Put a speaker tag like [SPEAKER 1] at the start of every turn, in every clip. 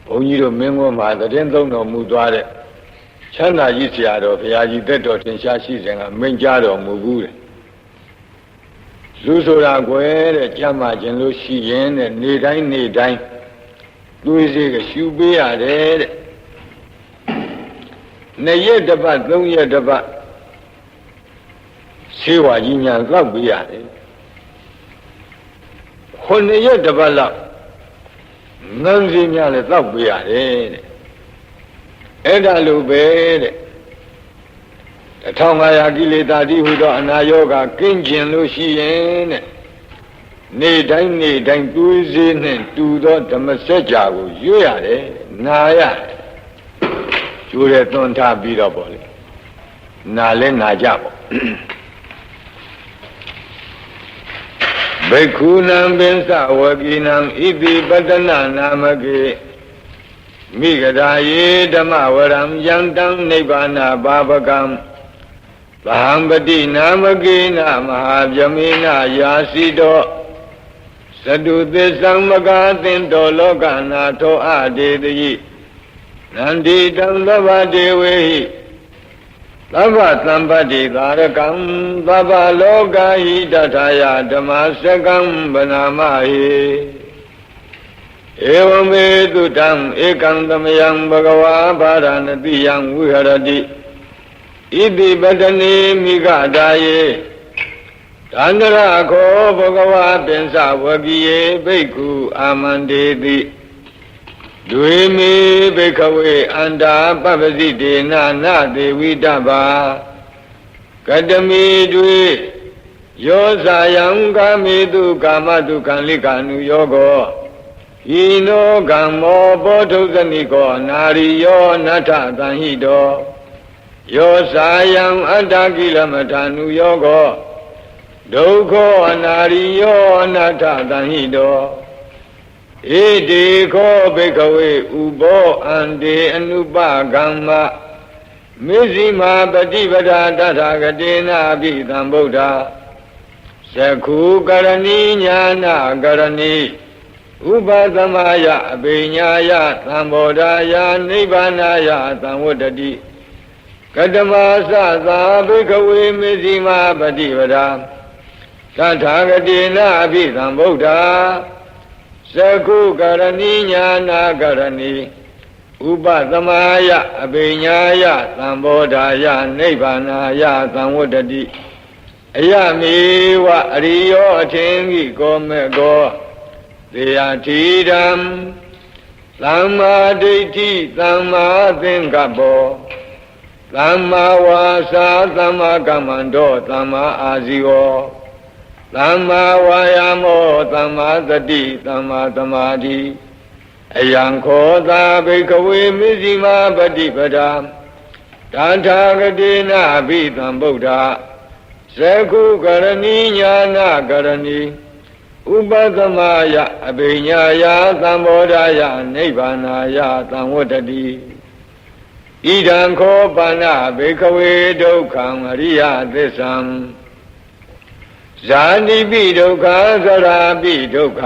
[SPEAKER 1] ဘုန်းကြီးတို့မင်းကွန်းမှာသတင်းသုံးတော်မူသွားတဲ့ချမ်းသာကြီးဆရာတော်ဘုရားကြီးတက်တော်ထင်ရှားရှိစဉ်ကမိန့်ကြားတော်မူဘူးတဲ့လူဆိုတာကွယ်တဲ့ကြမ်းမှခြင်းလို့ရှိရင်တဲ့နေတိုင်းသွေးစေးကရှူပေးရတယ်တဲ့2 ရက်တစ်ပတ်3 ရက်တစ်ပတ်ဆေးဝါးကြီးညာသောက်ပေးရတယ်9 ရက်တစ်ပတ်လောက်ငန်းစီများလည်းသောက်ပေးရတယ်တဲ့အဲ့ဒါလိုပဲတဲ့1500ကိလေသာတိဟူသောအနာယောဂကင်းကျင်လို့ရှိရင်တဲ့နေတိုင်းသွေးစေးနှင့်တူသောဓမ္မစကြာကိုရွတ်ရတယ်နာရတယ်ကျိုးတဲ့သွန်ထားပြီးတော့ပေါ့လေနာလဲနာကြပေါ့ဘိက္ခုနံပင်စဝကိနံဣတိပတ္တနာနာမကေမိဂဒာယေဓမ္မဝရံယံတံနိဗ္ဗာနဘာဝကံသဟံပတိနာမကေနမဟာဗြဟ္မေနယာစီတောသတုသစ္ဆံမဂသင်တောလောကနာထောအဒေတိနန္ဒီတံသဗ္ဗဒေဝေဟိသဗ္ဗသံပတ္တိသာရကံသဗ္ဗလောကဟိတထာယဓမ္မစကံဗနာမဟိဧဝမေတုတံဧကံသမယံဘဂဝါဘာရဏတိယံဝိဟရတိဣတိပတနေမိဂဒါယေတန္တရခောဘဂဝါပင်စဝကိယေဘိက္ခုအာမန္တေတိဒွေမေဘိခဝေအန္တာပပ္ပစိတေနနာသေဝိတ္တဗာကတမေတွေယောဇာယံကာမေတုကာမတုခံလိကာနုယောကောဟိနောကမ္မောဘောဓုဇနိကောနာရိယောနထသံဟိတောယောဇာယံအတ္တကိလမထာနုယောကောဒုက္ခောအနာရိယောအနတ္ထသံဟိတောဣတိခောဘိကဝေဥဘောအန္တေအနုပကမ္မမေဇိမာပฏิပဒာတထာဂတေနာပိသံဗုဒ္ဓသက္ခုကရဏီညာနာကရဏီဥပသမယအဘိညာယသံဘောဓာယနိဗ္ဗာနာယသံဝတ္တတိကတမသသာဘိကဝေမေဇိမာပฏิပဒာတထာဂတေနာပိသံဗုဒ္ဓသက္ခုကရဏီညာနာကရဏီဥပသမယအဘိညာယသံဘောဓာယနိဗ္ဗာနာယသံဝတ္တတိအယမေဝအရိယောအထင်ကြီးကောမေကောသေယတိဓမ္မသမ္မာဒိဋ္ဌိသမ္မာသင်္ကပ္ပောသမ္မာဝါစာသမ္မာကမ္မန္တောသမ္မာအာဇီဝောသမ္မာဝါယာမောသမ္မာသတိသမ္မာသမာဓိအယံခောသာဘိကဝေမေဇိမာပฏิပဒာတထာဂတေနာဘိသံဗုဒ္ဓသက္ခုကရဏီညာနာကရဏီဥပသမယအဘိညာယသံဘောဓာယနိဗ္ဗာနာယသံဝတ္တတိဣဒံခောပါဏဘိကဝေဒုက္ခံအရိယသစ္ဆံဇာတိပိဒုက္ခသရာပိဒုက္ခ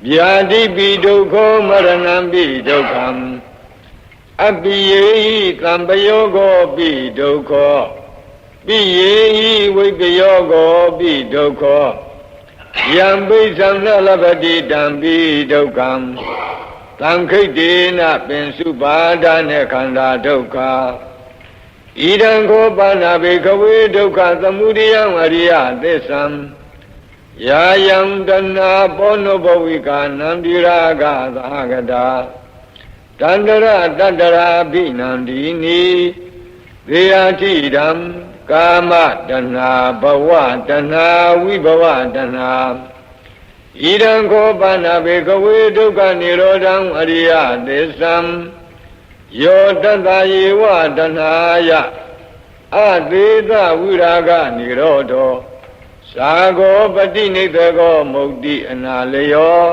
[SPEAKER 1] ဗျာတိပိဒုက္ခမရဏံပိဒုက္ခအပိယေဟိသံပယောဂောပိဒုက္ခပိယေဟိဝိပယောဂောပိဒုက္ခယံပိသံနလပတိတံပိဒုက္ခံသံခိတ်တေနပင်စုပါဒနဲ့ခန္ဓာဒုက္ခဣဒံခောပါဏဘေခဝေဒုက္ခသမုဒယံအရိယသစ္ဆံယာယံတဏဘောနဘဝိကာနံတိရာဂသာဂတာတန္တရတတ္တရာဘိနန္ဒီနိသေယတိဓမ္မကာမတဏဘဝတဏဝိဘဝတဏဣဒံခောပါဏဘေကဝေဒုက္ခនិရောဓံအရိယသစ္ဆံယောတတယေဝတဏယအသေးသဝိရာဂនិရောဓောသာဂောပတိနိသကောမုတ်တိအနာလယော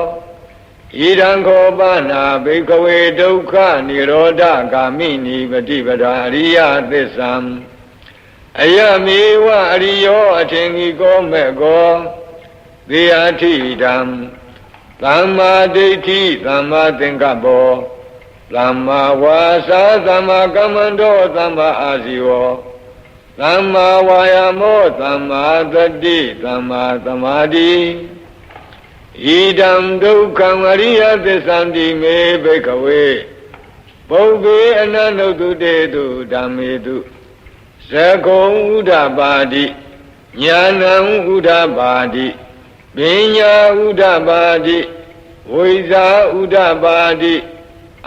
[SPEAKER 1] ဣဒံခောပါဏဘေကဝေဒုက္ခនិရောဓဂာမိနိပฏิပဒာအရိယသစ္ဆံအယမေဝအရိယောအထင်ကြီးကောမဲ့ကောသေယထိဓမ္မ သမ္မာဒိဋ္ဌိသမ္မာသင်္ကပ္ပောသမ္မာဝါစာသမ္မာကမ္မန္တောသမ္မာအာဇီဝောသမ္မာဝါယာမောသမ္မာသတိသမ္မာသမာဓိဣဒံဒုက္ခံအရိယသစ္ဆန္တိမေဘိက္ခဝေပုဗ္ဗေအနန္တုတုတေတုဓမ္မေတုသကုံဥဒ္ဓပါတိညာဏံဥဒ္ဓပါတိပညာဥဒ္ဓပါတိဝိဇာဥဒ္ဓပါတိ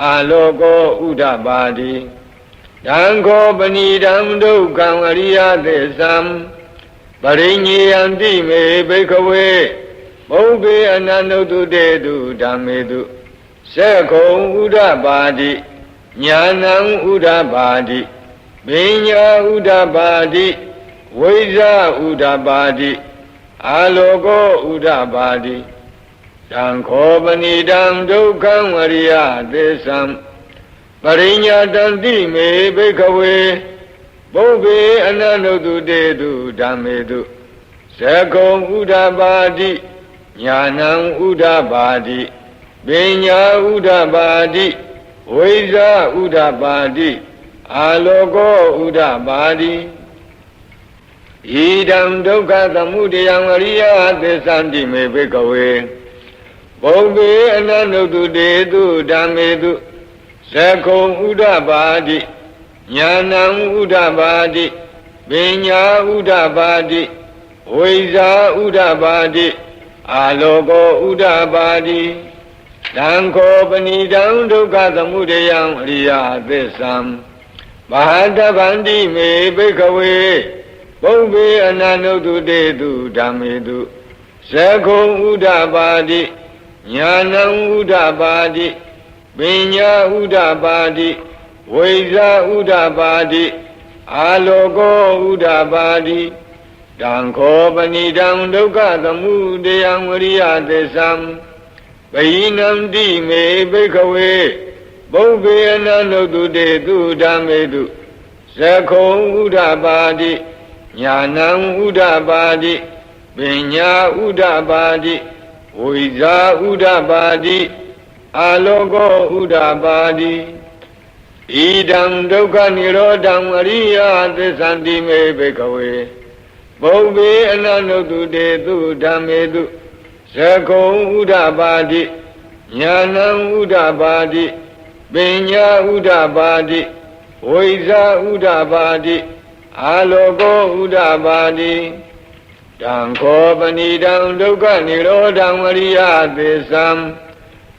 [SPEAKER 1] အာလောကောဥဒ္ဓပါတိတံခောပဏိတံဒုက္ခံအရိယသစ္ဆံပရိညေယံတိမေဘိက္ခဝေပုဗ္ဗေအနန္တုတုတေတုဓမ္မေတုသကုံဥဒ္ဓပါတိညာဏံဥဒ္ဓပါတိပညာဥဒ္ဓပါတိဝိဇာဥဒ္ဓပါတိအာလောကောဥဒ္ဓပါတိတံခောပဏိတံဒုက္ခံဝရိယသစ္ဆံပရိညာတံတိမေဘိက္ခဝေပုဗ္ဗေအနန္တုတုတေတုဓမ္မေတုသကုံဥဒ္ဓပါတိညာဏံဥဒ္ဓပါတိပညာဥဒ္ဓပါတိဝိဇာဥဒ္ဓပါတိအာလောကောဥဒ္ဓပါတိဣဒံဒုက္ခသမုဒယံအရိယသစ္ဆန္တိမေဘိက္ခဝေပုဗ္ဗေအနန္တုတုတေတုဓမ္မေတုသကုံဥဒ္ဓပါတိညာဏံဥဒ္ဓပါတိပညာဥဒ္ဓပါတိဝိဇာဥဒ္ဓပါတိအာလောကောဥဒ္ဓပါတိတံခောပဏိတံဒုက္ခသမုဒယံအရိယသစ္ဆံမဟာတဗန္တိမေဘိက္ခဝေပုဗ္ဗေအနန္တုတုတေတုဓမ္မေတုသကုံဥဒ္ဓပါတိညာဏံဥဒ္ဓပါတိပညာဥဒ္ဓပါတိဝိဇာဥဒ္ဓပါတိအာလောကောဥဒ္ဓပါတိတံခောပဏိတံဒုက္ခသမုဒယံဝရိယသစ္ဆံပယိနံတိမေဘိက္ခဝေပုဗ္ဗေအနန္တုတုတေတုဓမ္မေတုသကုံဥဒ္ဓပါတိညာဏံဥဒ္ဓပါတိပညာဥဒ္ဓပါတိဝိဇာဥဒ္ဓပါတိအာလောကောဥဒ္ဓပါတိဣဒံဒုက္ခនិရောဓံအရိယသစ္ဆန္တိမေဘိက္ခဝေပုဗ္ဗေအနန္တုတုတေတုဓမ္မေတုသကုံဥဒ္ဓပါတိညာဏံဥဒ္ဓပါတိပညာဥဒ္ဓပါတိဝိဇာဥဒ္ဓပါတိအာလောကောဥဒ္ဓပါတိတံခောပဏိတံဒုက္ခនិရောဓံအရိယသစ္ဆံ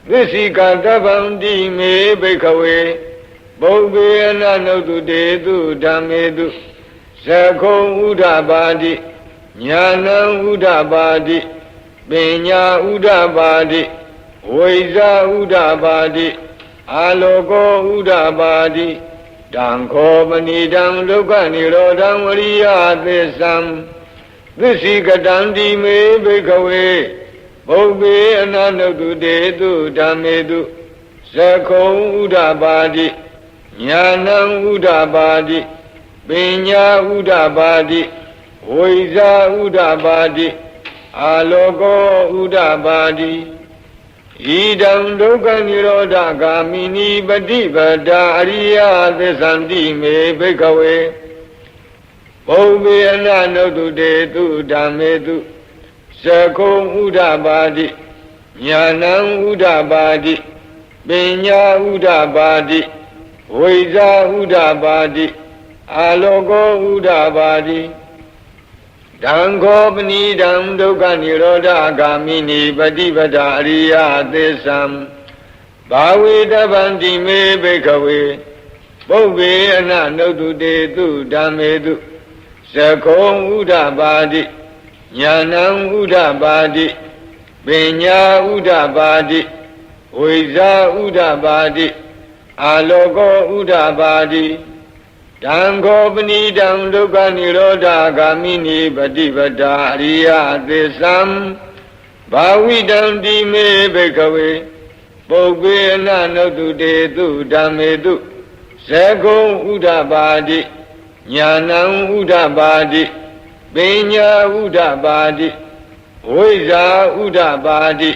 [SPEAKER 1] သစ္စိကတဗံတိမေဘိက္ခဝေပုဗ္ဗေအနန္တုတုတေတုဓမ္မေတုသကုံဥဒ္ဓပါတိညာဏံဥဒ္ဓပါတိပညာဥဒ္ဓပါတိဝိဇာဥဒ္ဓပါတိအာလောကောဥဒ္ဓပါတိတံခောပဏိတံဒုက္ခនិရောဓံဝရိယသစ္ဆံသစ္စိကတံတိမေဘိက္ခဝေပုဗ္ဗေအနန္တုတုတေတုဓမ္မေတုသကုံဥဒ္ဓပါတိညာဏံဥဒ္ဓပါတိပညာဥဒ္ဓပါတိဝိဇာဥဒ္ဓပါတိအာလောကောဥဒ္ဓပါတိဣဒံဒုက္ခនិရောဓဂာမိနိပฏิပဒါအရိယသစ္ဆန္တိမေဘိက္ခဝေပုဗ္ဗေအနန္တုတုတေတုဓမ္မေတုသကုံဥဒ္ဓပါတိညာဏံဥဒ္ဓပါတိပညာဥဒ္ဓပါတိဝိဇာဥဒ္ဓပါတိအာလောကောဥဒ္ဓပါတိတံခောပဏိတံဒုက္ခនិရောဓဂာမိနိပฏิပဒါအရိယသစ္ဆံဘာဝေတဗန္တိမေဘိက္ခဝေပုဗ္ဗေအနန္တုတုတေတုဓမ္မေတုသကုံဥဒ္ဓပါတိညာဏံဥဒ္ဓပါတိပညာဥဒ္ဓပါတိဝိဇာဥဒ္ဓပါတိအာလောကောဥဒ္ဓပါတိတံခောပဏိတံဒုက္ခនិရောဓဂာမိနိပฏิပဒါအရိယသစ္ဆံဘာဝိတံတိမေဘိက္ခဝေပုဗ္ဗေအနန္တုတုတေတုဓမ္မေတုသကုံဥဒ္ဓပါတိညာဏံဥဒ္ဓပါတိပညာဥဒ္ဓပါတိဝိဇာဥဒ္ဓပါတိ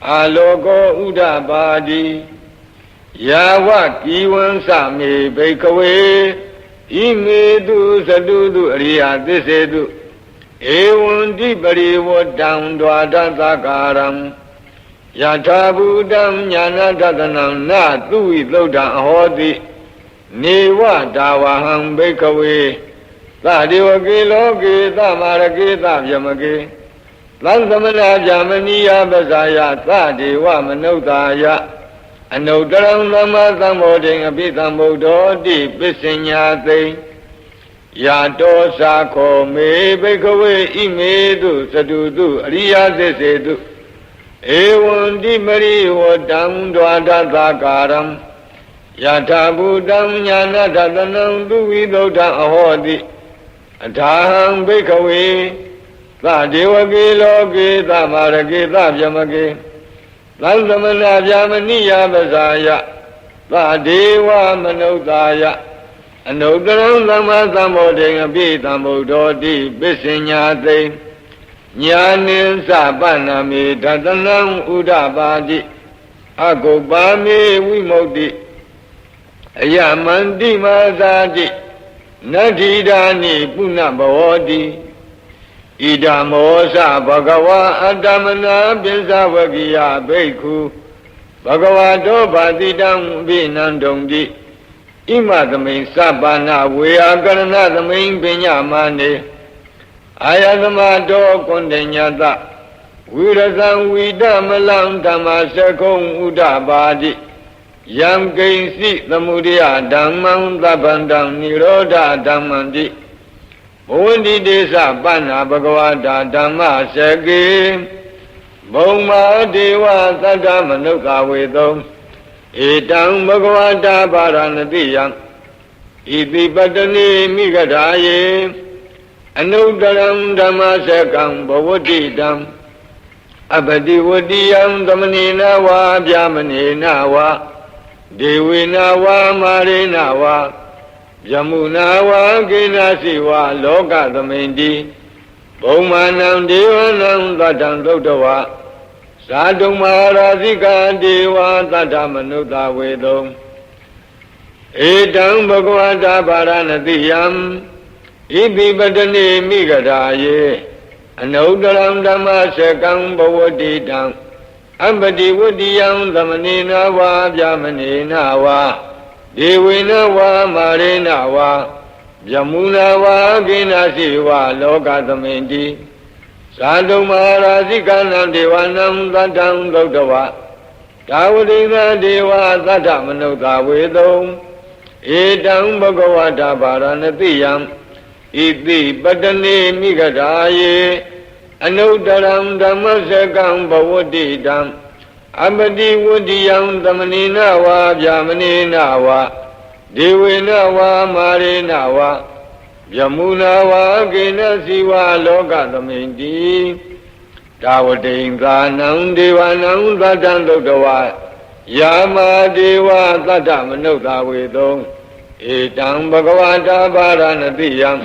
[SPEAKER 1] အာလောကောဥဒ္ဓပါတိယာဝကိဝံသမေဘိကဝေဣမေတုသတုတုအရိယသစ္စေတုဧဝံတိပရိဝတ္တံဒွါဒသကာရံယထာဘူတံညာနာတတနံနသုဝိသုဒ္ဓံအဟောတိနေဝဒါဝဟံဘိကဝေသဒေဝကေလောကေသမာရကေသဗျမကေသံသမနာဗျာမဏိယပဇာယသဒေဝမနုဿာယအနုတ္တရံသမ္မာသမ္ဗောဓိအပိသမ္ဗုဒ္ဓောတိပစ္စညာသိယာတောသာခောမေဘိကဝေဣမေတုသတုတုအရိယသစ္စေတုဧဝံတိမရိဝတံဒွါဒသကာရံယထာဘူတံညာနာတတနံသူဝိသုဒ္ဓံအဟောတိအထာဟံဘိကဝေသဒေဝကေလောကေသမာရကေသဗျမကေသံသမနာဗျာမဏိယပဇာယသဒေဝမနုဿာယအနုတ္တရံသမ္မာသမ္ဗောဓိအပိသမ္ဗုဒ္ဓောတိပစ္စညာသိညာနိသပန္နမေဓတနံဥဒ္ဓပါတိအကုပ္ပါမေဝိမု ക്തി အယမန္တိမာသာတိနတ္ထိဒာနိပုဏ္ဏဘဝတိဣဒံမောသဘဂဝါအတ္တမနာပိစ္ဆဝကိယဘိက္ခုဘဂဝါတောဘာတိတံဘိနန္တုံတိဣမသမိန်သဗ္ဗနာဝေယကရဏသမိန်ပညာမနေအာယသမတောကွန်တညတဝိရဇံဝိတမလံဓမ္မစကုံဥဒ္ဓပါတိယံကိဉ္စိသမုဒယဓမ္မံသဗ္ဗန္တံនិရောဓဓမ္မံတိဘဝန္တိတေသပဏ္ဏဘဂဝတာဓမ္မစကေဘုံမာဒေဝသတ္တမနုဿဝေသုံဧတံဘဂဝတာပါရဏတိယံဣတိပတ္တနေမိဂဓာယေအနုတ္တရံဓမ္မစကံဘဝတိတံအပတိဝတိယံသမနေနဝါဗျာမနေနဝါဒေဝေနဝါမာရေနဝါယမုနာဝါကိနာစီဝါလောကသမိန်တိဘုံမာနံဒေဝနံသတ္တံသုတ္တဝါဇာတုမဟာရာဇိကဒေဝသတ္တမနုဿဝေသုံဧတံဘဂဝတာပါရဏတိယံဣတိပတ္တနေမိဂဓာယေအနုတ္တရံဓမ္မစကံဘဝတိတံအပတိဝတိယံသမနေနဝါဗျာမနေနဝါဒေဝေနဝါမာရေနဝါယမုနာဝါကိနာစီဝါလောကသမိန်တိဇာတုမဟာရာဇိကနံဒေဝနံသတ္တံသုတ္တဝါဒါဝတိကဒေဝသတ္တမနုဿဝေသုံဧတံဘဂဝတာပါရဏတိယံဣတိပတ္တနေမိဂဓာယေအနုတ္တရံဓမ္မစကံဘဝတိတံအပတိဝတိယံသမနေနဝါဗျာမနေနဝါဒေဝေနဝါမာရေနဝါယမုနာဝါကိနစီဝါလောကသမိန်တိဒါဝတိံသာနံဒေဝနံသတ္တံသုတ္တဝါယာမာဒေဝသတ္တမနုဿဝေသုံဧတံဘဂဝတာပါရဏတိယံဣ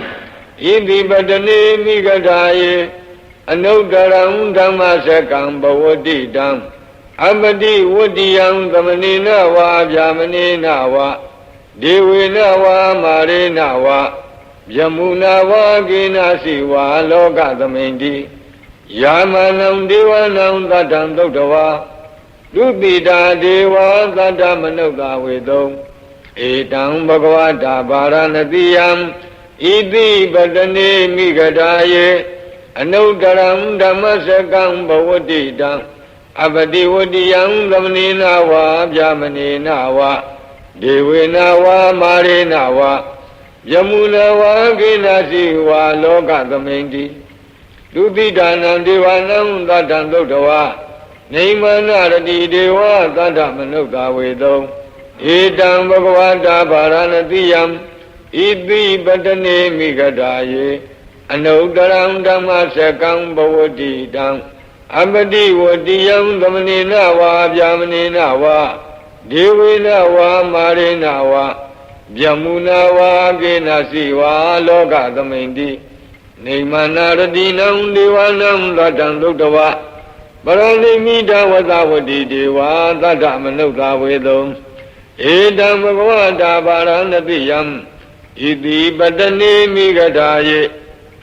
[SPEAKER 1] တိပတ္တနေမိဂဓာယေအနုတ္တရံဓမ္မစကံဘဝတိတံအပတိဝတိယံသမနေနဝါဗျာမနေနဝါဒေဝေနဝါမာရေနဝါယမုနာဝါကိနာစီဝါလောကသမိန်တိယာမနံဒေဝနံသတ္တံသုတ္တဝါဒုတိတာဒေဝသတ္တမနုဿဝေသုံဧတံဘဂဝတာပါရဏတိယံဣတိပတ္တနေမိဂဓာယေအနုတ္တရံဓမ္မစကံဘဝတိတံအပတိဝတိယံသမနေနဝါဗျာမနေနဝါဒေဝေနဝါမာရေနဝါယမုနာဝါကိနာစီဝါလောကသမိန်တိဒုတိဒါနံဒေဝနံသတ္တံသုတ္တဝါနေမနရတိဒေဝသတ္တမနုဿဝေသုံဧတံဘဂဝတာပါရဏတိယံဣတိပတ္တနေမိဂဓာယေအနုတ္တရံဓမ္မစကံဘဝတိတံအပတိဝတိယံသမနေနဝါဗျာမနေနဝါဒေဝေနဝါမာရေနဝါယမုနာဝါကိနာစီဝါလောကသမိန်တိနေမနာရတိနံဒေဝနံသတ္တံသုတ္တဝါ ပရဏိမိတဝသဝတိဒေဝသတ္တမနုဿဝေတုံဧတံဘဂဝတာပါရဏတိယံဣတိပတနေမိဂဒါယေ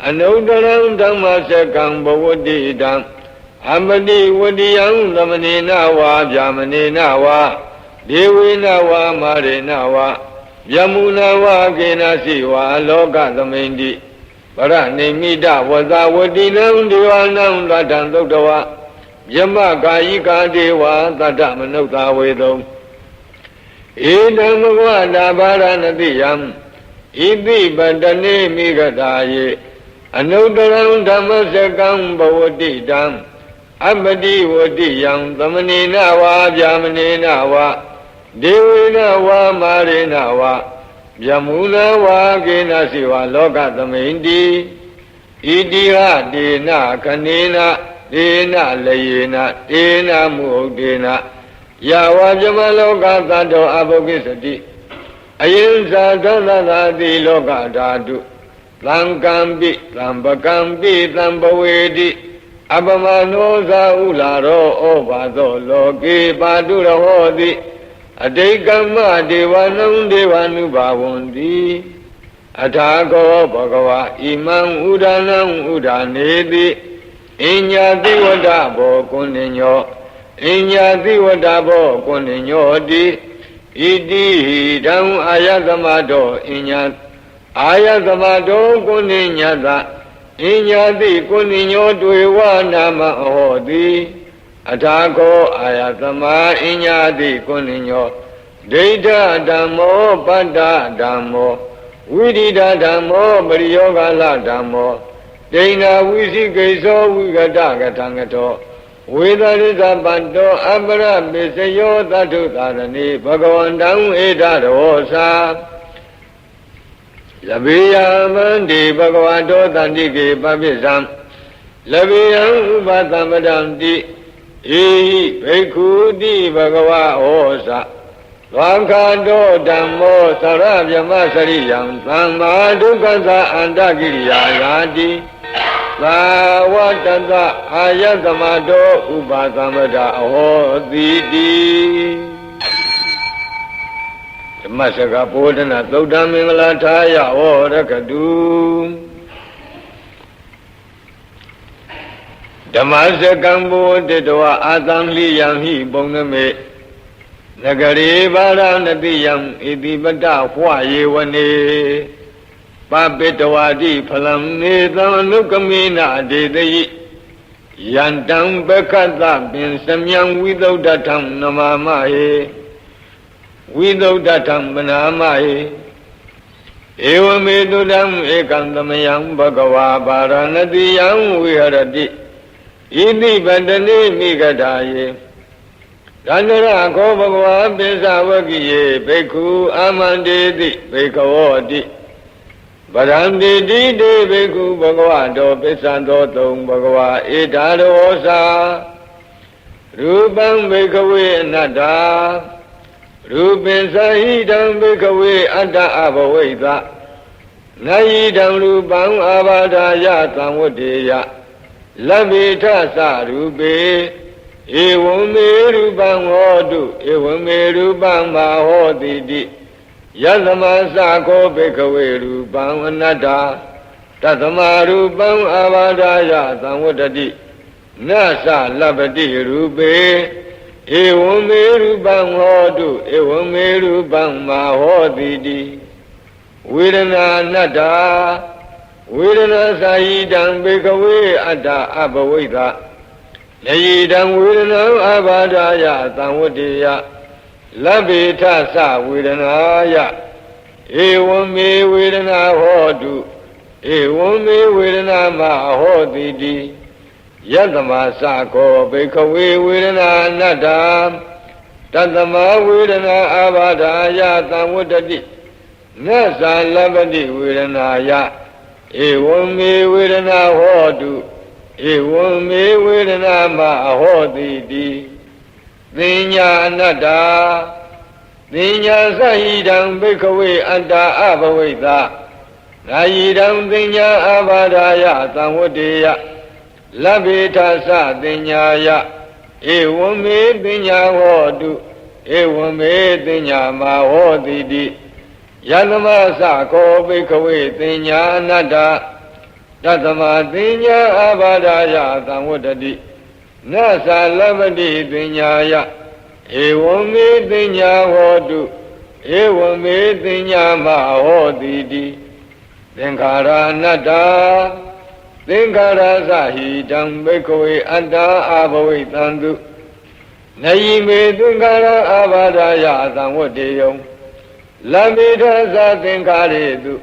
[SPEAKER 1] အနုတရံဓမ္မစကံဘဝတိတံအမတိဝတိယံသမနေနဝါဗျာမနေနဝါဒေဝေနဝါမာရေနဝါယမုနဝါကေနစီဝါလောကသမိန်တိပရဏိမိတဝသဝတိနံဒေဝနံသတ္တံသုတ္တဝါယမကာယိကာဒေဝသတ္တမနုဿဝေတုံဧတံဘဂဝတာပါရဏတိယံဣတိပတနေမိဂတာယေအနုတရံဓမ္မစကံဘဝတိတံအပတိဝတိယံသမနေနဝါဗျာမနေနဝါဒေဝေနဝါမာရေနဝါယမုနဝါကေနစီဝါလောကသမိန်တိဣတိဟဒေနခနေနဒေနလယေနဒေနမုဟုတ်ဒေနယဝါဇမလောကသတ္တောအဘုကိစတိအယင်္ဇာသန္တသာတိလောကဓာတုသံကံပိသံပကံပိသံပဝေတိအပမနောဇာဥလာရောဩဘာသောလောကေပါတုရဟောတိအတိကမ္မဒေဝနံဒေဝ ानु ဘာဝန္တိအထာကောဘဂဝါဣမံဥဒနံဥဒာနေတိအဉ္ညာတိဝတ္တဘောကုဏ္ဏညောအဉ္ညာတိဝတ္တဘောကုဏ္ဏညောတိဣတိဟိတံအာယသမတောအဉ္ညာအာယသမတောကုဏ္ဏညတအဉ္ညာတိကုဏ္ဏညောတွေဝနာမဟောတိအထာကောအာယသမအဉ္ညာတိကုဏ္ဏညောဒိဋ္ဌဓမ္မောပတ္တဓမ္မောဝိရိဒဓမ္မောပရိယောဂလဓမ္မောဒိဏဝိသိကိသောဝိကတကထံကတောဝေဒရိသပတ္တောအပရပိစယောသတ္ထုသာရဏိဘဂဝန္တံဧတရောသာလဗေယမန္တိဘဂဝတောတန္တိကေပပိသံလဗေယံဥပသမ္ပဒံတိဧဟိဘိက္ခုတိဘဂဝဟောသသောခတောဓမ္မောသရဗြဟ္မစရိယံသမ္မာဒုက္ခသာအန္တကိရိယာယာတိသာဝတ္တအာယသမတောဥပသမ္ပဒအဟောတိတိဓမ္မစကဘောဓနာသုဒ္ဓမင်္ဂလာထာယဟောရကတုဓမ္မစကံဘောတတဝအာသံလိယံဟိပုံနမေနဂရေပါရဏတိယံဣတိပတ္တဟွယေဝနေပပိတဝါတိဖလံနေသံအနုကမေနဒေတိယန္တံပက္ခတပင်စမြံဝိသုဒ္ဓထံနမမဟေဝိသုဒ္ဓထံပနာမဟေဧဝမေတုတံဧကံသမယံဘဂဝါပါရဏတိယံဝိဟရတိဣတိပတနေမိဂဒါယေသန္တရခောဘဂဝါပိဿဝကိယေဘိက္ခုအာမန္တေတိဘိက္ခဝောတိဗရံတိတိတေဘိက္ခုဘဂဝတောပိဿံသောသုံးဘဂဝါဧတာရောသာရူပံဘိက္ခဝေအနတ္တာရူပင်သဟိတံဘိက္ခဝေအတ္တအဘဝိသနယိတံရူပံအာဘာဒာယသံဝတ္တေယလဗ္ဗေထသရူပေဧဝံမေရူပံဟောတုဧဝံမေရူပံမဟောတိတိယသမသခောဘိက္ခဝေရူပံအနတ္တာတသမရူပံအာဘာဒာယသံဝတ္တိနသလဗ္ဗတိရူပေဧဝံမေရူပံဟောတုဧဝံမေရူပံမဟောတိတိဝေဒနာအနတ္တာဝေဒနာသာယိတံဘိက္ခဝေအတ္တအဘဝိသနယိတံဝေဒနာအဘာဒာယသံဝတ္တေယလဗ္ဗေထသဝေဒနာယဧဝံမေဝေဒနာဟောတုဧဝံမေဝေဒနာမဟောတိတိယတမသခောဘိက္ခဝေဝေဒနာအနတ္တာတတမဝေဒနာအဘာဒာယသံဝတ္တိနသလဗ္ဗတိဝေဒနာယဧဝံမေဝေဒနာဟောတုဧဝံမေဝေဒနာမအဟောတိတိသင်ညာအနတ္တာသင်ညာသဟိတံဘိက္ခဝေအတ္တအဘဝိသနာယိတံသင်ညာအဘာဒာယသံဝတ္တေယ လဗ္ဗေထသတင်ညာယဧဝံမေတင်ညာဟောတုဧဝံမေတင်ညာမဟောတိတိယသမသကောဘိခဝေတင်ညာအနတ္တတသမတင်ညာအဘာဒာယသံဝတ္တတိနသလဗ္ဗတိတင်ညာယဧဝံမေတင်ညာဟောတုဧဝံမေတင်ညာမဟောတိတိသင်္ခါရအနတ္တသင်္ခါရသဟိတံဘိခဝေအတ္တအဘဝိတံတုနယိမေသင်္ခါရအဘာဒာယသံဝတ္တေယံလဗ္ဗေထသသင်္ခါရေတု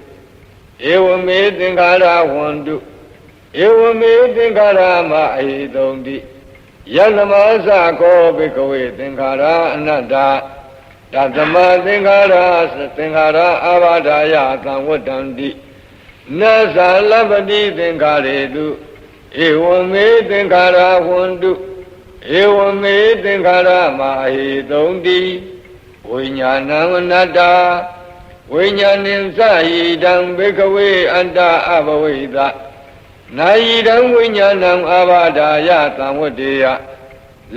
[SPEAKER 1] ဧဝမေသင်္ခါရဝန္တုဧဝမေသင်္ခါရမအဟိတုံတိယသမသကောဘိကဝေသင်္ခါရအနတ္တတသမသင်္ခါရသင်္ခါရအာဘာဒာယသံဝတ္တံတိနသလဗ္ဗတိသင်္ခါရေတုဧဝမေသင်္ခါရဝန္တုဧဝမေသင်္ခါရမအဟိတုံတိဝိညာဏံအနတ္တဝိညာဏိသဟိတံဘိကဝေအတ္တအဘဝိတနာယိတံဝိညာဏံအာဘာဒာယသံဝတ္တေယ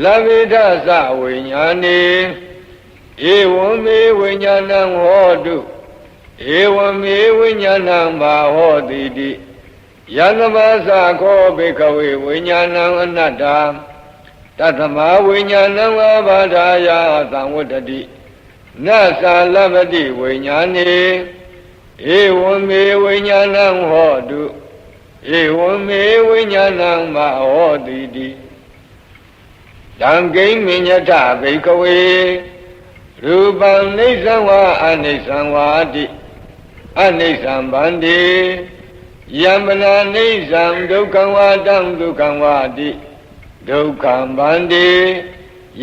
[SPEAKER 1] လဗ္ဗေထသဝိညာဏေဧဝံမေဝိညာဏံဟောတုဧဝံမေဝိညာဏံမာဟောတိတိယသမသခောဘိကဝေဝိညာဏံအနတ္တတသမဝိညာဏံအာဘာဒာယသံဝတ္တတိနသလဗ္ဗတိဝိညာဏေဧဝံမေဝိညာဏံဟောတုဧဝံမေဝိညာဏံမဟောတိတိတံကိဉ္မညထဘိကဝေရူပံနိစ္စဝါအနိစ္စဝါတိအနိစ္စံဗန္တိယမနာနိစ္စံဒုက္ခဝါတံဒုက္ခဝါတိဒုက္ခဗန္တိ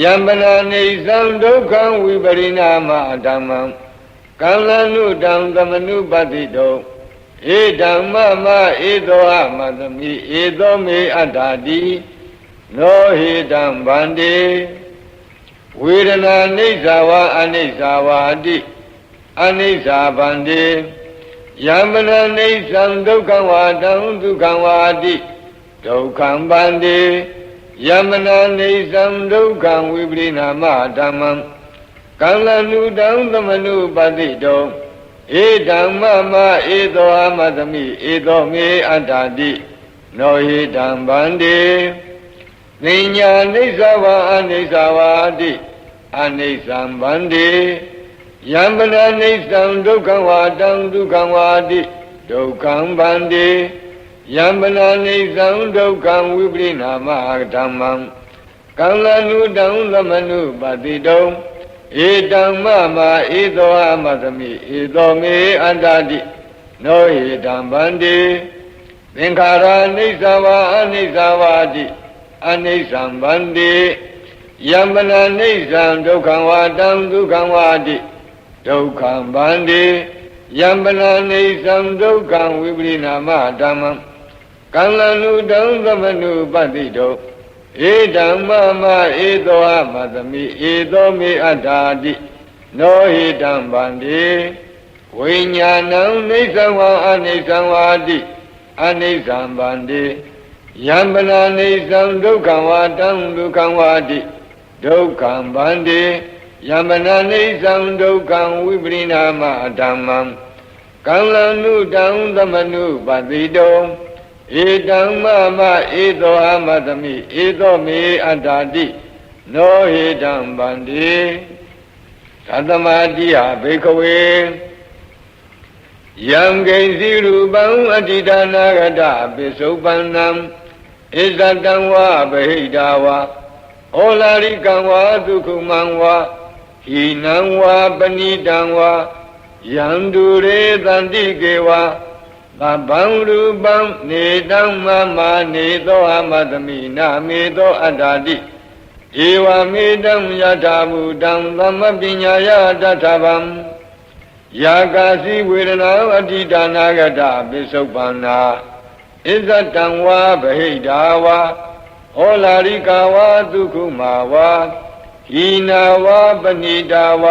[SPEAKER 1] ယမနာနိစ္စံဒုက္ခဝိပရိနာမဓမ္မံကံလနုတံသမနုပတိတောဧဓမ္မမဧသောအမသမိဧသောမေအတ္တာတိနောဟိတံဗန္တိဝေဒနာနိစ္စဝါအနိစ္စဝါတိအနိစ္စဗန္တိယမနာနိစ္စံဒုက္ခဝါတံဒုက္ခဝါတိဒုက္ခဗန္တိယမနာနိစ္စံဒုက္ခဝိပရိနာမဓမ္မံကံလနုတံသမနုပတိတောဧဓမ္မမဧသောအမသမိဧသောမေအတ္တာတိနောဟိတံဗန္တိသင်ညာနိစ္စဝါအနိစ္စဝါတိအနိစ္စံဗန္တိယမနာနိစ္စံဒုက္ခဝါတံဒုက္ခဝါတိဒုက္ခံဗန္တိယမနာနိစ္စံဒုက္ခံဝိပရိနာမဓမ္မံကံလနုတံသမနုပတိတောဧတံမမဧသောအမသမိဧသောမေအတ္တတိနောဟိတံဗန္တိသင်္ခါရနိစ္စဝါအနိစ္စဝါတိအနိစ္စံဗန္တိယမနာနိစ္စံဒုက္ခဝါတံဒုက္ခဝါတိဒုက္ခံဗန္တိယမနာနိစ္စံဒုက္ခံဝိပရိနာမဓမ္မံကံလနုတံသမနုပတိတောဧဓမ္မမဧသောအမသမိဧသောမေအတ္တာတိနောဟိတံဗန္တိဝိညာဏံနိစ္စဝါအနိစ္စဝါတိအနိစ္စံဗန္တိယမနာနိစ္စံဒုက္ခဝါတံဒုက္ခဝါတိဒုက္ခံဗန္တိယမနာနိစ္စံဒုက္ခံဝိပရိနာမဓမ္မံကံလနုတံသမနုပတိတောဧတံမမဧသောအမသမိဧသောမေအတ္တာတိနောဟိတံဗန္တိသတ္တမတိယဘိကဝေယံကိဉ္စီရူပံအတ္တိဒါနာဂတပိစုပန္နံဣဇတံဝဗဟိတာဝဩလာရိကံဝဒုက္ခမံဝဟိနံဝပဏိတံဝယံဒုရေတန္တိကေဝသဗ္ဗံရူပံနေတံမမနေသောအမသမိနာမေသောအတ္တာတိဧဝမေတံယထာမူတံသမပညာယတထဗံယာကာစီဝေဒနာအတ္တိဒါနာဂတပိစုပန္နာဣဇတံဝဗဟိတာဝဩလာရိကာဝဒုက္ခမာဝဟိနာဝပဏိတာဝ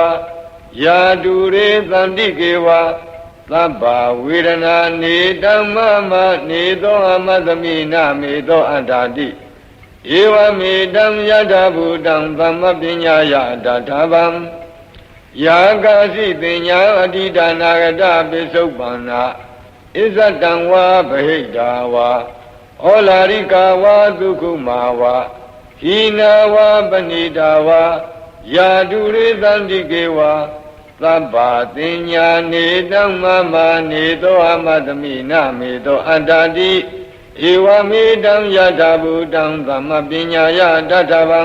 [SPEAKER 1] ယာတုရေသန္တိကေဝသ သဗ္ဗဝေဒနာနေဓမ္မမနေသောအမသမိနာမေသောအတ္တာတိဧဝမေတံယတဗုတံသမ္မပညာယတထာဗံယာကာစီပညာအတိဒါနာဂတပိစုပန္နာဣဇတံဝါဗဟိတာဝါဩလာရိကာဝါဒုက္ခမာဝါဟိနာဝါပဏိတာဝါယာတုရိသန္တိကေဝါသဗ္ဗတင်ညာနေတံမမနေသောအမသမိနာမေသောအတ္တတိဧဝမေတံယတဗုတံသမ္မပညာယတထဗံ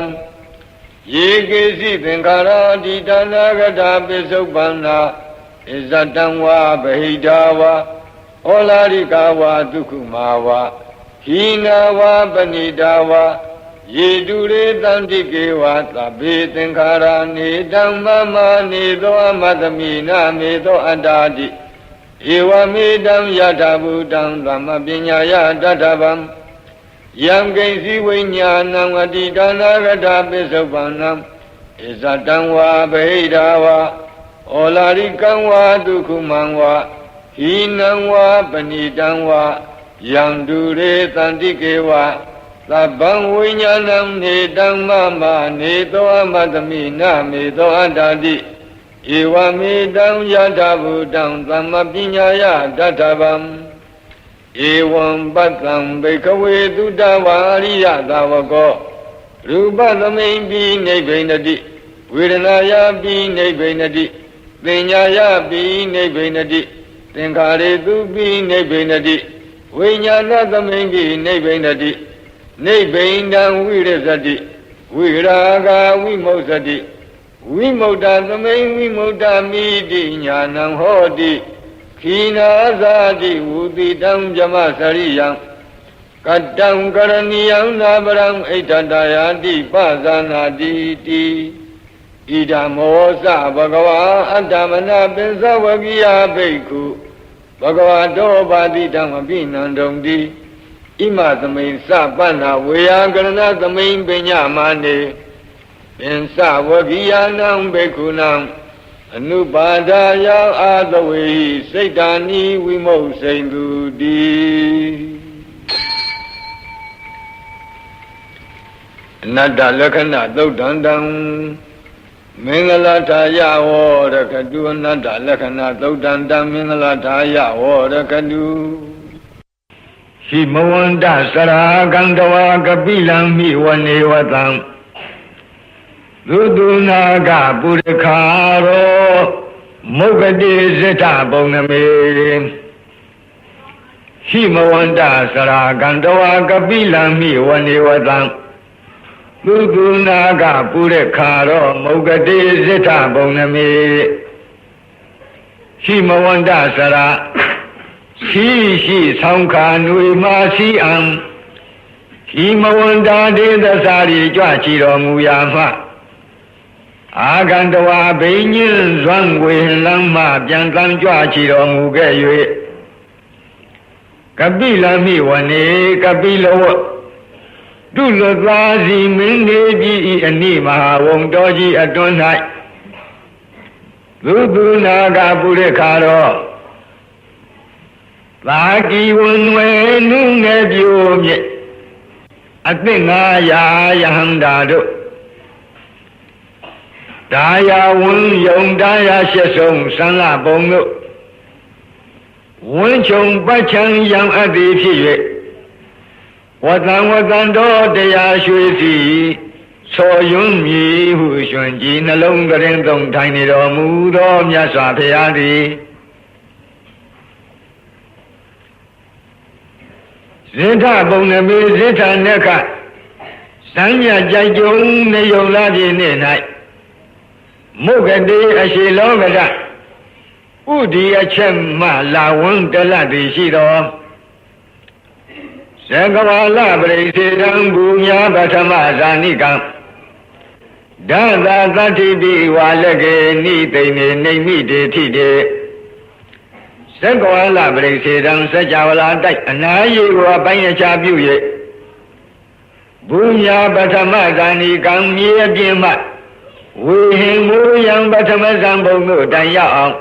[SPEAKER 1] ယေကေစီသင်္ခါရတိတနာဂတပိစုပန္နာဣဇတံဝါဗဟိတာဝါဩလာရိကာဝါဒုက္ခမာဝါဟိနာဝါပဏိတာဝါယေတုရေတန္တိကေဝါသဗ္ဗေသင်္ခါရနေဓမ္မမနေသောအမသမိနာမေသောအတ္တာတိဧဝမေတံယတဗုတံသမ္မပညာယတထဗံယံကိဉ္စီဝိညာဏံအတိဒါနာဂတပိစုပန္နံဣဇတံဝါဗဟိတာဝါဩလာရိကံဝါဒုက္ခမံဝါဟိနံဝါပဏိတံဝါယံတုရေတန္တိကေဝါသဗ္ဗံဝိညာဏံနေတံမမနေသောအမသမိနာမေသောအတ္တတိဧဝမေတံယတဗုတံသမ္မပညာယတထဗံဧဝံပတ္တံဘိကဝေသုတဝါရိယသာဝကောရူပသမိန်ပိနိဗ္ဗိနတိဝေဒနာယပိနိဗ္ဗိနတိသင်ညာယပိနိဗ္ဗိနတိသင်္ခါရေတုပိနိဗ္ဗိနတိဝိညာဏသမိန်ပိနိဗ္ဗိနတိနိဗ္ဗိန္ဒံဝိရဇတိဝိရာဂဝိမုစ္စတိဝိမု tta သမိန်ဝိမု tta မိတိညာဏံဟောတိခိနာဇာတိဝုတိတံဇမစရိယံကတံကရဏီယံနာပရံဣဋ္ဌတယာတိပဇာနာတိတိဣဒံမောစဘဂဝါအတ္တမနာပင်စဝကိယဘိက္ခုဘဂဝါတောပါတိတံအပိနန္တုံတိဣမသမိန်စပန္နာဝေယကရဏသမိန်ပညာမာနေပင်စဝကိယနံဘိက္ခုနံအနုပါဒာယအာသဝေစိတ်တာနိဝိမုတ်စိန်သူတိအနတ္တလက္ခဏာသုတ်တံတံမင်္ဂလာထာယဝရကတုအနတ္တလက္ခဏာသုတ်တံတံမင်္ဂလာထာယဝရကတုဟိမဝန္တစရာကံတဝါကပိလံမိဝနေဝတံသုတုနာကပုရခာရောမုဂတိဇိထပုံနမေဟိမဝန္တစရာကံတဝါကပိလံမိဝနေဝတံသုတုနာကပုရခာရောမုဂတိဇိထပုံနမေဟိမဝန္တစရာရှိဆောင်ခာနွေမာစီအံဟိမဝန္တာဒေသစာရီကြွချီတော်မူရာမှအာဂန္တဝါဘိညင်းဇွမ်းဝေလမ်းမှပြန်ကံကြွချီတော်မူခဲ့၍ကပိလမိဝနေကပိလဝတုလသာစီမင်းနေကြီးဤအနိမဟာဝုံတော်ကြီးအတွန်း၌သုတုနာကပုရိခါတော်သာကီဝန်ဝဲနုငယ်ပြိုမြင့်အသင့်900ယဟန္တာတို့ဒါယာဝန်းယုံဒါယာရှစ်ဆုံးသံဃပုံတို့ဝန်းချုံပတ်ချံယံအပ်သည်ဖြစ်၍ဝတံတော်တရားရွှေစီဆောယွန်းမြည်ဟုရှင်ကြီးနှလုံးကရင်သုံးထိုင်နေတော်မူသောမြတ်စွာဘုရားသည်ဇိထပုံနမေဇိထနက္ခစံညကြိုက်ကြုံနေယုံလာပြည့်နေ၌မုဂတိအရှိလောကဒဥဒီအချက်မှလာဝန်းတလတ်သည်ရှိတော်သကဝါလပရိစေတံဘူညာပထမဇာနိကံဒသသတ္တိပိဝါလကေနိသိနေနေမိတေထိတေသကဝါလပရိစေတံစัจ java လာတိုက်အနာယေကိုအပိုင်းအခြားပြု၍ဘူညာပထမဇာနိကံမြေအပြင်မှဝေဟင်မူယံပထမဇံဘုံတို့တိုင်ရောက်အောင်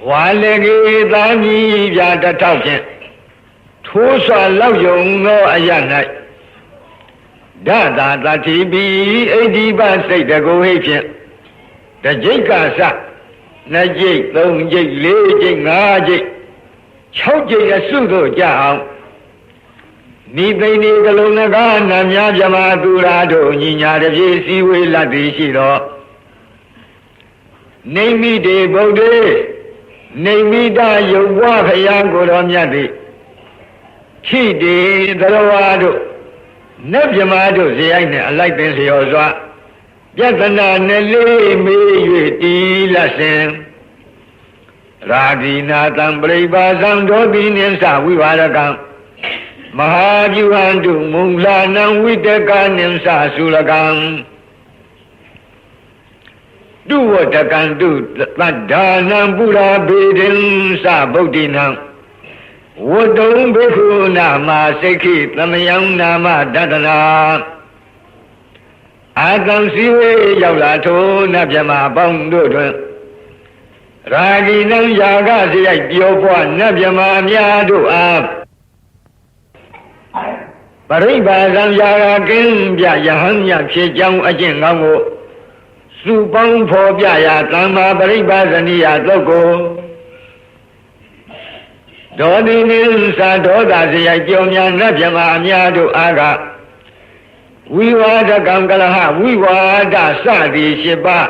[SPEAKER 1] ဝါလေကြီးသာမီပြတထောက်ဖြင့်ထိုးစွာလောက်ယုံသောအရ၌ဒတာတတိပိဣတိပစိတ်တကိုဟိဖြင့်တကြိတ်ကစနှစ်ကြိတ်သုံးကြိတ်လေးကြိတ်ငါးကြိတ်6ကြိတ်အစုတို့ကြအောင်နိသိဏီကလုံးငကားနတ်များမြမသူရာတို့ညီညာတပြေစည်းဝေးလက်သည်ရှိသောနေမိတေဗုဒ္ဓေနေမိတယုတ်ဘွားဖယားကိုတော်မြတ်သည်ခိတေသရဝါတို့နတ်မြမတို့ဇေယိုက်နှင့်အလိုက်ပင်လျော်စွာပြဿနာနဲ့လေးမေး၍တီလက်စဉ်ရာဂိနာတံပရိပါဇံဒောတိနိသဝိဝါရကံမဟာကျူဟန္တုမုံလာနံဝိတကနိသသုလကံတုဝတကံတုသတ္ဒါနံပုရာဘေဒင်သဗုဒ္ဓိနံဝတ္တုံဘိက္ခုနာမစိက္ခိသမယံနာမတတနာအာတံစီဝေရောက်လာထိုနတ်မြမပေါင်းတို့တွင်ရာဂိနံယာကစရိုက်ပြောပွားနတ်မြမများတို့အားပရိပါဇံယာကကင်းပြယဟန်မြဖြစ်ကြောင်းအကျင့်ကောင်းကိုစုပေါင်းဖော်ပြရာသမ္မာပရိပါဇနိယသုတ်ကိုဒေါတိနိသဒေါသစရိုက်ပြောများနတ်မြမများတို့အားကဝိဝါဒကံကလဟဝိဝါဒစသည်8ပါး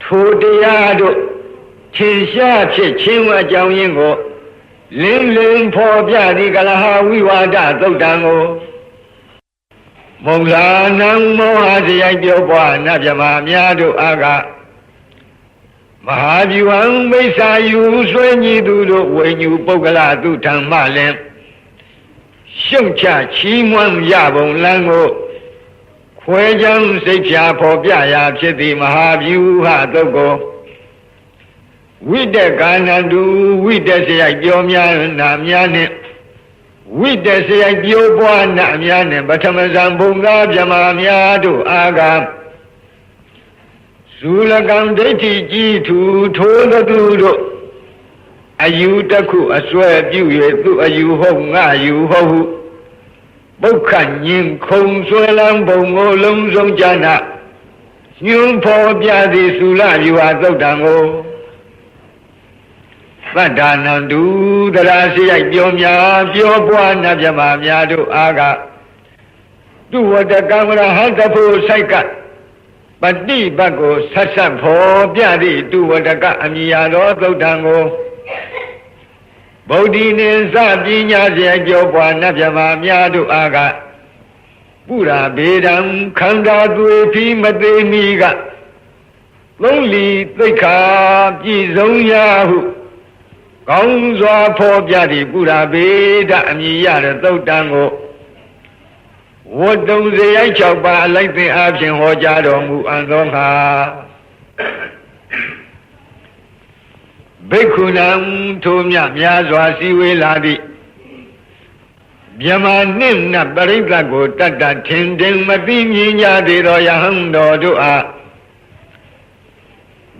[SPEAKER 1] ထိုတရားတို့ထင်ရှားဖြစ်ခြင်းအကြောင်းရင်းကိုလင်းလင်းဖော်ပြသည်ကလဟဝိဝါဒသုတ်တံကိုမုံလာနံမောဟစရိုက်ပြောပွားနတ်မြမများတို့အားကမဟာဗျူဟံမိစ္ဆာယူဆွေးညီသူတို့ဝိညူပုဂ္ဂလသူထံမှလင်ရှုံချချီးမွမ်းရပုံလမ်းကိုခွဲချမ်းစိတ်ဖြာဖော်ပြရာဖြစ်သည်မဟာဗျူဟသုတ်ကိုဝိတကာနန္တုဝိတစရိုက်ပြောများနာများနှင့်ဝိတစရိုက်ပြောပွားနာများနှင့်ပထမဇံဘုံသာမြမများတို့အာဂဇူလကံဒိဋ္ဌိကြီးထူထိုးသူတို့အယူတစ်ခုအစွဲပြု၍သူအယူဟုတ်ငါယူဟုတ်ဟုပုခ္ခညင်ခုံဆွဲလန်းဘုံကိုလုံးစုံကြနာညွန်းဖော်ပြသည်သုလဗျူဟာသုတ်တံကိုသတ္တာနန္တုတရာစိရိုက်ပြောများပြောပွားနတ်မြမများတို့အားကသူဝတကံရဟတဖို့ဆိုင်ကပฏิပတ်ကိုဆက်ဆက်ဖော်ပြသည့်သူဝတကအမိယာသောသုတ်တံကိုဗုဒ္ဓိနိသပညာစေကြောပွားနတ်မြမများတို့အားကပုရာဘေဒံခန္ဓာသွေဖီမသေးမီကသုံးလီသိက္ခာပြည့်စုံရာဟုကောင်းစွာဖော်ပြသည့်ပုရာဘေဒအမည်ရတဲ့သုတ်တံကိုဝတ္တုံစရိုက်6ပါးအလိုက်သင်အားဖြင့်ဟောကြားတော်မူအံ့သောအခါဘိက္ခုနံထိုမြများစွာစည်းဝေးလာသည့်မြမနှင့်နတ်ပရိသတ်ကိုတတ်တထင်ထင်မသိမြင်ကြသေးသောယဟန်တော်တို့အား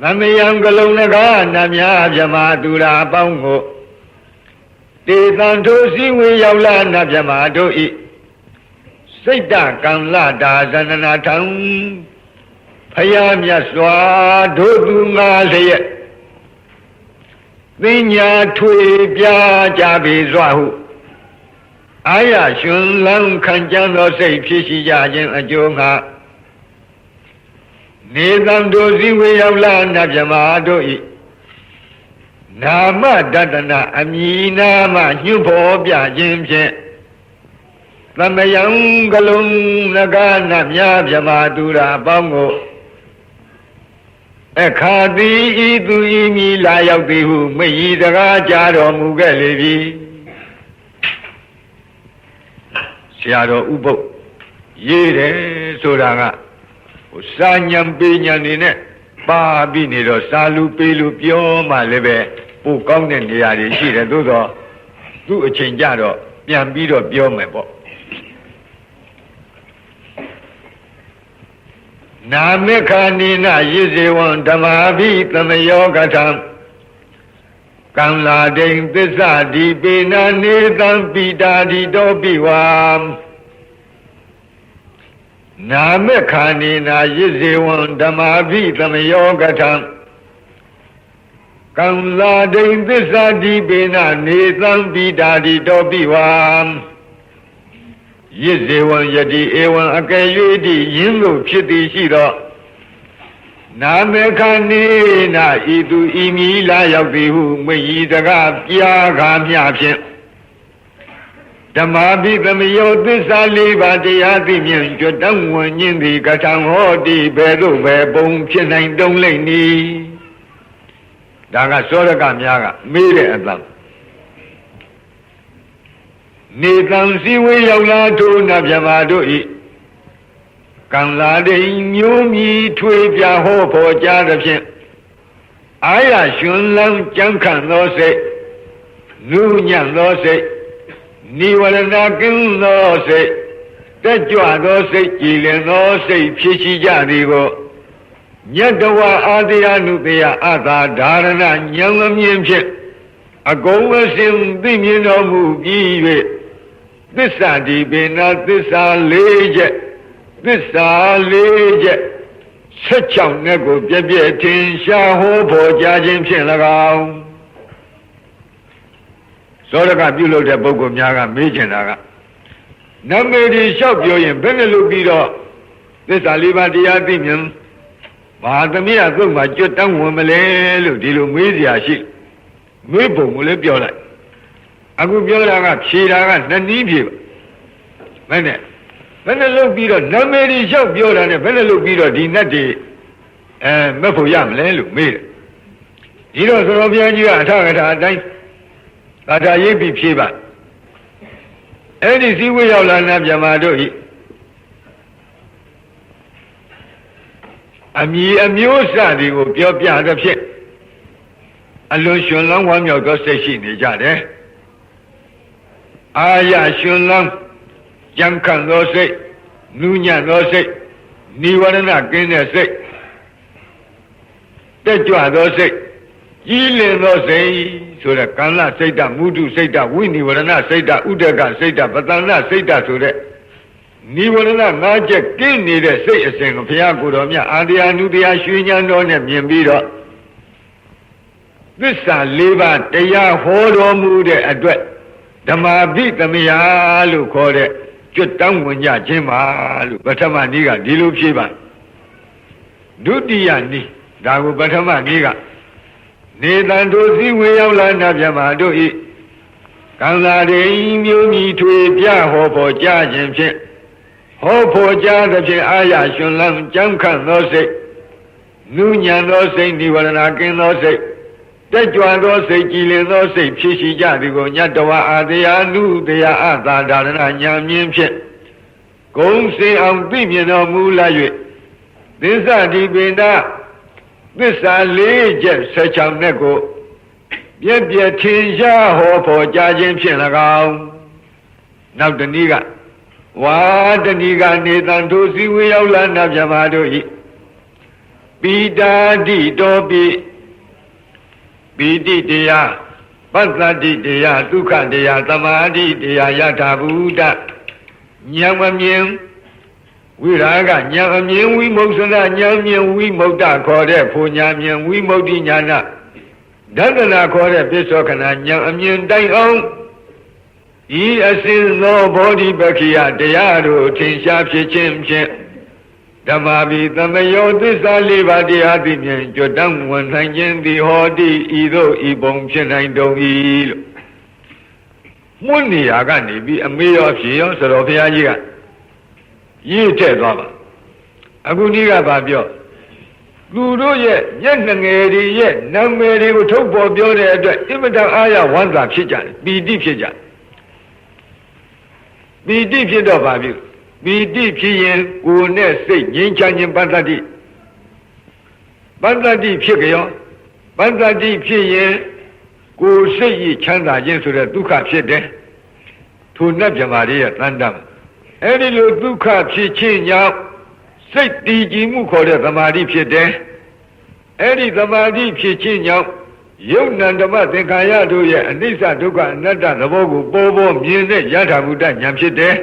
[SPEAKER 1] သမယံကလုံးငကားနတ်များမြမသူရာအပေါင်းကိုတေတံထိုစည်းဝေးရောက်လာနတ်မြမတို့ဤစိတ်တကံလတာဇန္နနာထံဖယားမြတ်စွာတို့သူငါလျက်ပညာထွေပြကြပေစွာဟုအာရရှင်လန်းခံကြသောစိတ်ဖြစ်ရှိကြခြင်းအကျိုးငါနေသံတို့စည်းဝေးရောက်လာနတ်မြမတို့ဤနာမတတနာအမည်နာမညွှန်ဖော်ပြခြင်းဖြင့်သမယံကလုံးနဂနတ်များမြမသူရာအပေါင်းကိုအခါတိဤသူဤမီလာရောက်သည်ဟုမိဤစကားကြားတော်မူခဲ့လေပြီဆရာတော်ဥပုပ်ရေးတယ်ဆိုတာကစာညံပေးညံနေနဲ့ပါပြီးနေတော့စာလူပေးလူပြောမှလည်းပဲပိုကောင်းတဲ့နေရာတွေရှိတယ်သို့တော့သူ့အချိန်ကြတော့ပြန်ပြီးတော့ပြောမယ်ပေါ့နာမေခာနိနယိဇေဝံဓမ္မာဘိသမယောကထံ ကံလာဒိန်သစ္စာဒီပေနာနေသံပိတာဒီတောပိဝါနာမေခာနေနာယိဇေဝံဓမ္မာပိသမယောကထံကံလာဒိန်သစ္စာဒီပေနာနေသံပိတာဒီတောပိဝါယိဇေဝံယတိဧဝံအကယ်၍တိယင်းလို့ဖြစ်သည်ရှိသောနာမေခနေနာဤသူဤမီလာရောက်သည်ဟုမိဤတကားပြာခါမြဖြင့်ဓမ္မာပိသမယောသစ္စာလေးပါးတရားသိမြင်ကြွတံဝင်ညင်းသည်ကထံဟောတိဘယ်သို့ပဲပုံဖြစ်နိုင်တုံးလိမ့်နီဒါကစောရကများကမေးတဲ့အတန်နေတံစည်းဝေးရောက်လာထိုနဗျမတို့ဤကံလာဒိန်မျိုးမြည်ထွေပြဟောဖို့ကြားသဖြင့်အာရရှင်လန်းကြံခန့်သောစိတ်နုညံ့သောစိတ်နိဝရဏကင်းသောစိတ်တက်ကြွသောစိတ်ကြည်လင်သောစိတ်ဖြစ်ရှိကြသည်ကိုမြတ်တဝအာတရားနုတရားအသာဓာရဏဉာဏ်အမြင်ဖြင့်အကုန်အစင်သိမြင်တော်မူပြီး၍သစ္စာဒီပေနာသစ္စာ၄ချက်သစ္စာ၄ချက်16နဲ့ကိုပြည့်ပြည့်ထင်ရှားဟောဖို့ကြားခြင်းဖြင့်၎င်းသောရကပြုလုပ်တဲ့ပုဂ္ဂိုလ်များကမေးချင်တာကနမေဒီလျှောက်ပြောရင်ဘယ်နဲ့လုပ်ပြီးတော့သစ္စာ၄ပါးတရားသိမြင်ဘာသမီးအသုတ်မှာကြွတန်းဝင်မလဲလို့ဒီလိုမေးစရာရှိမေးပုံကိုလည်းပြောလိုက်အခုပြောတာကဖြေတာကနှစ်နည်းဖြေပါဘယ်နဲ့လုပ်ပြီးတော့နမေဒီလျှောက်ပြောတာနဲ့ဘယ်နဲ့လုပ်ပြီးတော့ဒီနတ်တွေမက်ဖို့ရမလဲလို့မေးတယ်ဒီတော့သရောဘုရားကြီးကအထကထာအတိုင်းသာထာရိပ်ပြီးဖြေပါအဲ့ဒီစည်းဝေးရောက်လာနတ်မြမာတို့ဤအမည်အမျိုးအစားတွေကိုပြောပြသဖြင့်အလွန်ရှင်လောင်းဝမ်းမြောက်သောစိတ်ရှိနေကြတယ်အာရရှင်လောင်းကြံခန့်သောစိတ်နူးညံ့သောစိတ်နိဝရဏကင်းတဲ့စိတ်တက်ကြွသောစိတ်ကြီးလင်သောစိတ်ဆိုတဲ့ကံလစိတ်တမုဒုစိတ်တဝိနိဝရဏစိတ်တဥဒကစိတ်တပတန္နစိတ်တဆိုတဲ့နိဝရဏ၅ချက်ကင်းနေတဲ့စိတ်အစဉ်ကိုဘုရားကိုယ်တော်မြတ်အာတရားနုတရားရွှေဉာဏ်တော်နဲ့မြင်ပြီးတော့သစ္စာ၄ပါးတရားဟောတော်မူတဲ့အတွက်ဓမ္မာပိသမယလို့ခေါ်တဲ့ကျွတ်တောင်းဝင်ကြခြင်းပါလို့ပထမနည်းကဒီလိုဖြေပါဒုတိယနည်းဒါကိုပထမနည်းကနေတန်တို့စည်းဝေရောက်လာနာပြမာတို့ဤကံလာရိမျိုးမြည်ထွေပြဟောဖို့ကြားခြင်းဖြင့်ဟောဖို့ကြားသဖြင့်အာရရှင်လန်းကြံခန့်သောစိတ်နုညံသောစိတ်နိဝရဏကင်းသောစိတ်တက်ကြွသောစိတ်ကြည်လင်သောစိတ်ဖြစ်ရှိကြသည်ကိုညတဝအာတရားနုတရားအသာဒါရဏဉာဏ်မြင်ဖြင့်ဂုံစင်အောင်သိမြင်တော်မူလာ၍သစ္စာဒီပေနာသစ္စာ၄ချက်16နဲ့ကိုပြည့်ပြည့်ထင်ရှားဟောဖို့ကြားခြင်းဖြင့်၎င်းနောက်တနည်းကဝါတဏီကနေတန်ထိုစည်းဝေးရောက်လာနာပြမာတို့ဤပိတာတိတောပိပိတိတရားပတ္တတိတရားဒုက္ခတရားသမာဓိတရားယထာဘူတဉာဏ်မမြင်ဝိရာဂဉာဏ်အမြင်ဝိမု ක්ෂ ဉာဏ်မြင်ဝိမု ක්ත ခေါ်တဲ့ဖို့ဉာဏ်မြင်ဝိမု ക്തി ဉာဏဒသနာခေါ်တဲ့ပိဿောခဏဉာဏ်အမြင်တိုင်အောင်ဤအစဉ်သောဘောဓိပက္ခိယတရားတို့ထင်ရှားဖြစ်ခြင်းဖြင့်ဓမ္မာပိသမယောသစ္စာ၄ပါးတရားသိမြင်ကြွတံဝန်နိုင်ခြင်းသည်ဟောတိဤသို့ဤပုံဖြစ်နိုင်တုံ၏လို့မွန်းနေရာကနေပြီးအမေရောဖြေရောဆိုတော့ဘုရားကြီးကရေးထည့်သွားပါအခုဒီကဘာပြောသူတို့ရဲ့ညက်ငယ်တွေရဲ့နာမည်တွေကိုထုတ်ပေါ်ပြောတဲ့အတွက်အင်မတန်အားရဝမ်းသာဖြစ်ကြတယ်ပီတိဖြစ်ကြတယ်ပီတိဖြစ်တော့ဘာဖြစ်ပီတိဖြစ်ရင်ကိုယ်နဲ့စိတ်ငြိမ်းချမ်းခြင်းပတ္တတိဖြစ်ကြောပတ္တတိဖြစ်ရင်ကိုယ်စိတ်ရချမ်းသာခြင်းဆိုတဲ့ဒုက္ခဖြစ်တယ်ထိုနတ်မြမာတွေရဲ့တန်တမ်းအဲ့ဒီလိုဒုက္ခဖြစ်ခြင်းကြောင့်စိတ်တည်ကြည်မှုခေါ်တဲ့သမာဓိဖြစ်တယ်အဲ့ဒီသမာဓိဖြစ်ခြင်းကြောင့် ယုတ်နံဓမ္မသင်္ခါရတို့ရဲ့အနိစ္စဒုက္ခအနတ္တသဘောကိုပေါ်ပေါ်မြင်တဲ့ယထာဘုဒ္ဓဉာဏ်ဖြစ်တယ်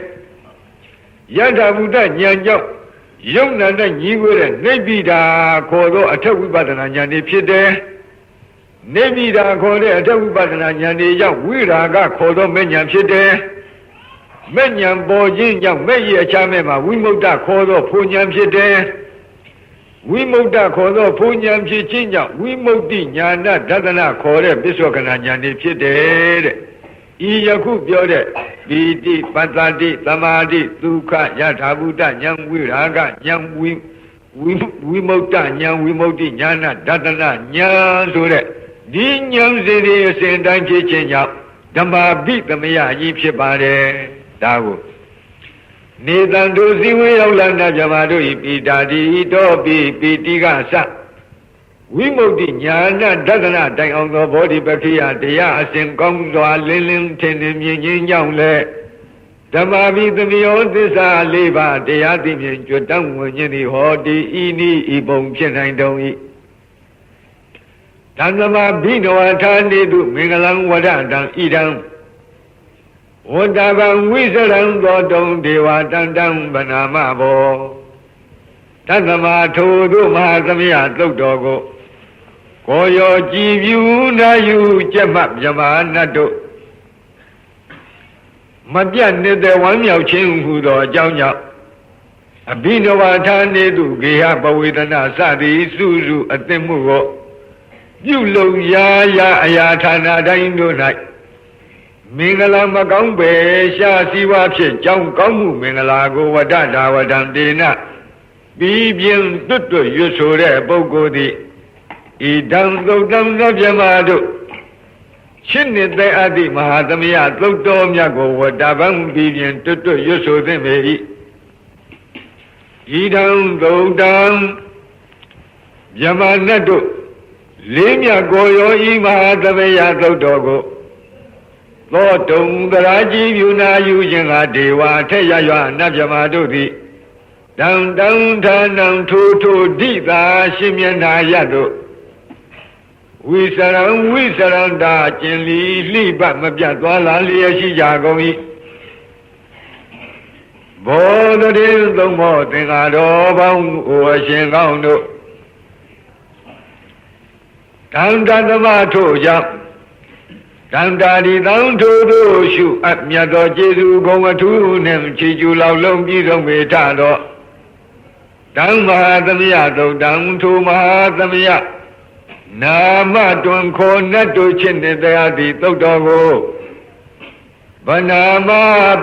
[SPEAKER 1] ယထာဘုဒ္ဓဉာဏ်ကြောင့်ယုတ်နံနဲ့ညီဝဲတဲ့နိဗ္ဗိဒာခေါ်သောအထက်ဝိပဿနာဉာဏ်တွေဖြစ်တယ်နိဗ္ဗိဒာခေါ်တဲ့အထက်ဝိပဿနာဉာဏ်တွေကြောင့်ဝိရာဂခေါ်သောမဲ့ဉာဏ်ဖြစ်တယ်မဲ့ဉာဏ်ပေါ်ခြင်းကြောင့်မဲ့ရဲ့အခြားမဲ့မှာဝိမု ക്ത ခေါ်သောဖူဉာဏ်ဖြစ်တယ်ဝိမု ക്ത ခေါ်သောဖူဉာဏ်ဖြစ်ခြင်းကြောင့်ဝိမု ക്തി ဉာဏဒသနာခေါ်တဲ့ပစ္စောကနာဉာဏ်တွေဖြစ်တယ်တဲ့ဤယခုပြောတဲ့ပီတိပတ္တိသမာဓိဒုက္ခယထာဘုဒ္ဓဉာဏ်ဝိရာဂဉာဏ်ဝိမု ക്ത ဉာဏ်ဝိမု ക്തി ဉာဏဒသနာဉာဏ်ဆိုတဲ့ဒီဉာဏ်စေတွေအစဉ်တိုင်းဖြစ်ခြင်းကြောင့်ဓမ္မာပိသမယကြီးဖြစ်ပါတယ်ဒါကိုနေတံတို့ဇီဝေရောက်လာနာကြပါတို့ဤပိတာတိတောပိပိတိကသဝိမု ക്തി ဉာဏဒသနာတိုင်အောင်သောဘောဓိပက္ခိယတရားအစဉ်ကောင်းစွာလင်းလင်းထင်ထင်မြင်ခြင်းကြောင့်လေဓမ္မာပိသမယောသစ္စာ၄ပါးတရားသိမြင်ကြွတန်းဝင်ခြင်းသည်ဟောတိဤနိဤပုံဖြစ်နိုင်တုံ၏ဓမ္မဘိနဝထာနေတုမင်္ဂလံဝဒတံဣဒံဝတ္တဗံဝိစရံသောတုံဒေဝတန္တံဗနာမဘောတသမထိုတို့မဟာသမယသုတ်တော်ကိုကိုရောကြည်ပြူနာယူကျက်မှမြမနတ်တို့မပြတ်နေတဲ့ဝမ်းမြောက်ခြင်းဟူသောအကြောင်းကြောင့်အဘိနဝထာနေတုဂေဟပဝေဒနာစသည်စုစုအသင့်မှုကိုပြုလုံရာရာအရာဌာနတိုင်းတို့၌မင်္ဂလာမကောင်းပဲရှားစည်းဝါဖြစ်ကြောင်းကောင်းမှုမင်္ဂလာကိုဝဒတာဝဒံတေနပြီးပြင်းတွတ်တွတ်ရွတ်ဆိုတဲ့ပုဂ္ဂိုလ်သည်ဣဒံသုတ်တံသဗ္ဗမတို့ရှင်းနေတဲ့အာတိမဟာသမယသုတ်တော်မြတ်ကိုဝတ္တဗံပြီးပြင်းတွတ်တွတ်ရွတ်ဆိုသင့်ပေ၏ဣဒံသုတ်တံမြမနတ်တို့လေးမြတ်ကိုရောဤမဟာသမယသုတ်တော်ကိုသောတုံသရာကြီးပြုနာယူခြင်းကဒေဝထက်ရရွနတ်မြမတို့သည်တံတံဌာနံထိုထိုဒိသာရှင်မျက်နာရတို့ဝိစရံတာကျင်လီလှိပမပြတ်သွားလာလျက်ရှိကြကုန်၏ဘောဓတိသုံးမောသင်္ဃာတော်ပေါင်းဟိုအရှင်ကောင်းတို့တံတသမထို့ကြောင့်တံတာဒီတံထို့တို့ရှုအပ်မြတ်သောကျေးဇူးဂုဏ်အထူးနှင့်ချီးကျူးလောက်လုံးပြည့်စုံပေထသောတံမဟာသမယသုတ်တံထိုမဟာသမယနာမတွင်ခေါ်နတ်တို့ချစ်နေတရားသည်သုတ်တော်ကိုဗနာမ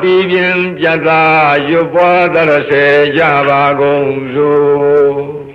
[SPEAKER 1] ပြီးပြင်းပြတ်သာရွတ်ပွားသရစေကြပါကုန်စို့